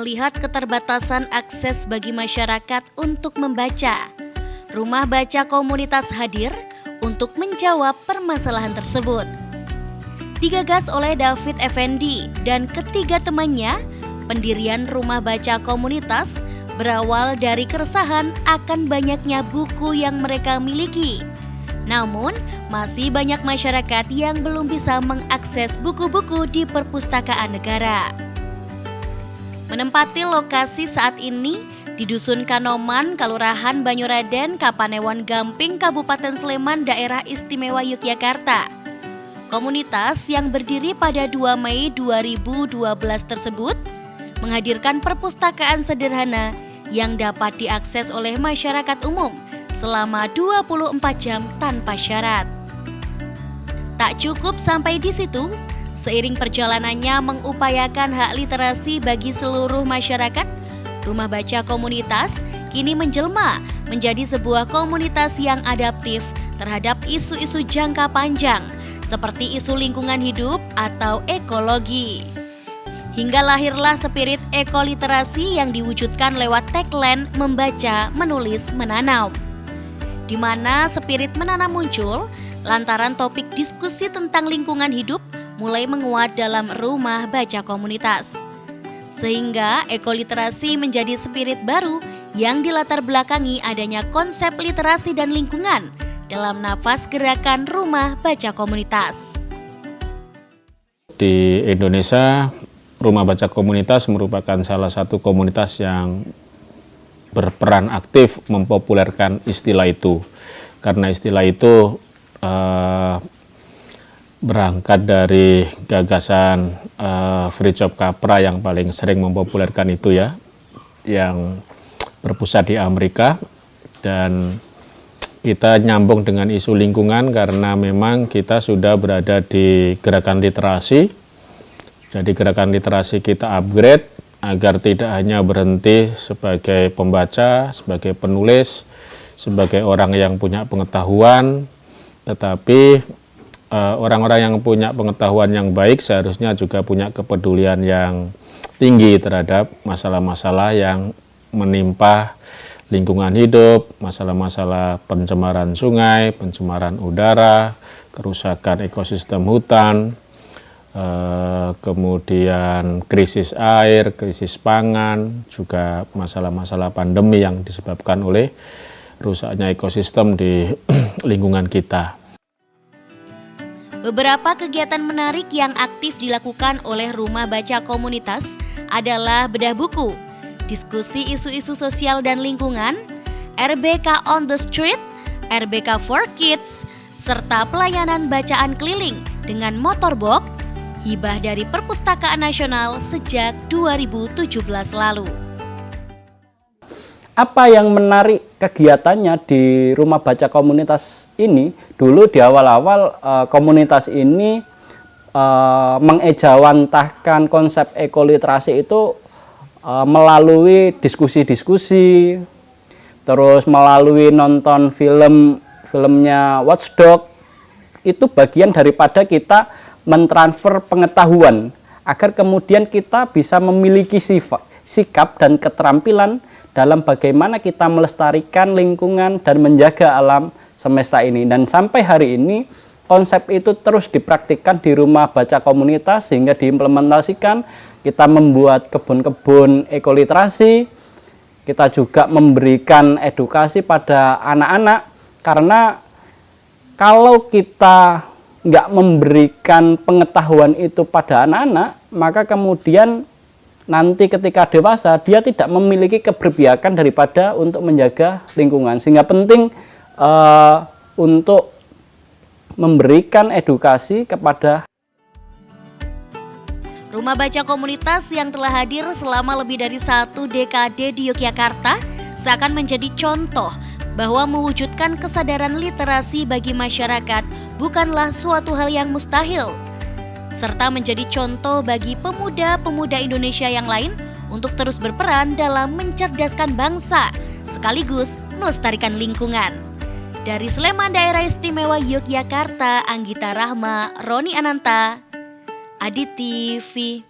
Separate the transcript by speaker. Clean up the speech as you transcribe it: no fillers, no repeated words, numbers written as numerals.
Speaker 1: melihat keterbatasan akses bagi masyarakat untuk membaca, Rumah Baca Komunitas hadir untuk menjawab permasalahan tersebut. Digagas oleh David Effendi dan ketiga temannya, pendirian Rumah Baca Komunitas berawal dari keresahan akan banyaknya buku yang mereka miliki. Namun, masih banyak masyarakat yang belum bisa mengakses buku-buku di perpustakaan negara. Menempati lokasi saat ini di Dusun Kanoman, Kelurahan Banyuraden, Kapanewon Gamping, Kabupaten Sleman, Daerah Istimewa Yogyakarta. Komunitas yang berdiri pada 2 Mei 2012 tersebut menghadirkan perpustakaan sederhana yang dapat diakses oleh masyarakat umum selama 24 jam tanpa syarat. Tak cukup sampai di situ, seiring perjalanannya mengupayakan hak literasi bagi seluruh masyarakat, Rumah Baca Komunitas kini menjelma menjadi sebuah komunitas yang adaptif terhadap isu-isu jangka panjang seperti isu lingkungan hidup atau ekologi. Hingga lahirlah spirit ekoliterasi yang diwujudkan lewat tagline membaca, menulis, menanam. Di mana spirit menanam muncul lantaran topik diskusi tentang lingkungan hidup mulai menguat dalam Rumah Baca Komunitas. Sehingga ekoliterasi menjadi spirit baru yang dilatar belakangi adanya konsep literasi dan lingkungan dalam nafas gerakan Rumah Baca Komunitas.
Speaker 2: Di Indonesia, Rumah Baca Komunitas merupakan salah satu komunitas yang berperan aktif mempopulerkan istilah itu. Karena istilah itu berangkat dari gagasan Fritjof Capra yang paling sering mempopulerkan itu ya, yang berpusat di Amerika, dan kita nyambung dengan isu lingkungan karena memang kita sudah berada di gerakan literasi. Jadi gerakan literasi kita upgrade agar tidak hanya berhenti sebagai pembaca, sebagai penulis, sebagai orang yang punya pengetahuan, tetapi orang-orang yang punya pengetahuan yang baik seharusnya juga punya kepedulian yang tinggi terhadap masalah-masalah yang menimpa lingkungan hidup, masalah-masalah pencemaran sungai, pencemaran udara, kerusakan ekosistem hutan, kemudian krisis air, krisis pangan, juga masalah-masalah pandemi yang disebabkan oleh rusaknya ekosistem di lingkungan kita.
Speaker 1: Beberapa kegiatan menarik yang aktif dilakukan oleh Rumah Baca Komunitas adalah bedah buku, diskusi isu-isu sosial dan lingkungan, RBK on the Street, RBK for Kids, serta pelayanan bacaan keliling dengan motorbok, hibah dari Perpustakaan Nasional sejak 2017 lalu.
Speaker 3: Apa yang menarik kegiatannya di Rumah Baca Komunitas ini? Dulu di awal-awal komunitas ini mengejawantahkan konsep ekoliterasi itu melalui diskusi-diskusi, terus melalui nonton filmnya Watchdog. Itu bagian daripada kita mentransfer pengetahuan agar kemudian kita bisa memiliki sikap dan keterampilan dalam bagaimana kita melestarikan lingkungan dan menjaga alam semesta ini. Dan sampai hari ini konsep itu terus dipraktikkan di Rumah Baca Komunitas sehingga diimplementasikan. Kita membuat kebun-kebun ekoliterasi, kita juga memberikan edukasi pada anak-anak, karena kalau kita nggak memberikan pengetahuan itu pada anak-anak, maka kemudian nanti ketika dewasa dia tidak memiliki keberpihakan daripada untuk menjaga lingkungan. Sehingga penting untuk memberikan edukasi kepada
Speaker 1: Rumah Baca Komunitas yang telah hadir selama lebih dari 1 dekade di Yogyakarta seakan menjadi contoh bahwa mewujudkan kesadaran literasi bagi masyarakat bukanlah suatu hal yang mustahil, serta menjadi contoh bagi pemuda-pemuda Indonesia yang lain untuk terus berperan dalam mencerdaskan bangsa sekaligus melestarikan lingkungan. Dari Sleman, Daerah Istimewa Yogyakarta, Anggita Rahma, Roni Ananta, Adi TV.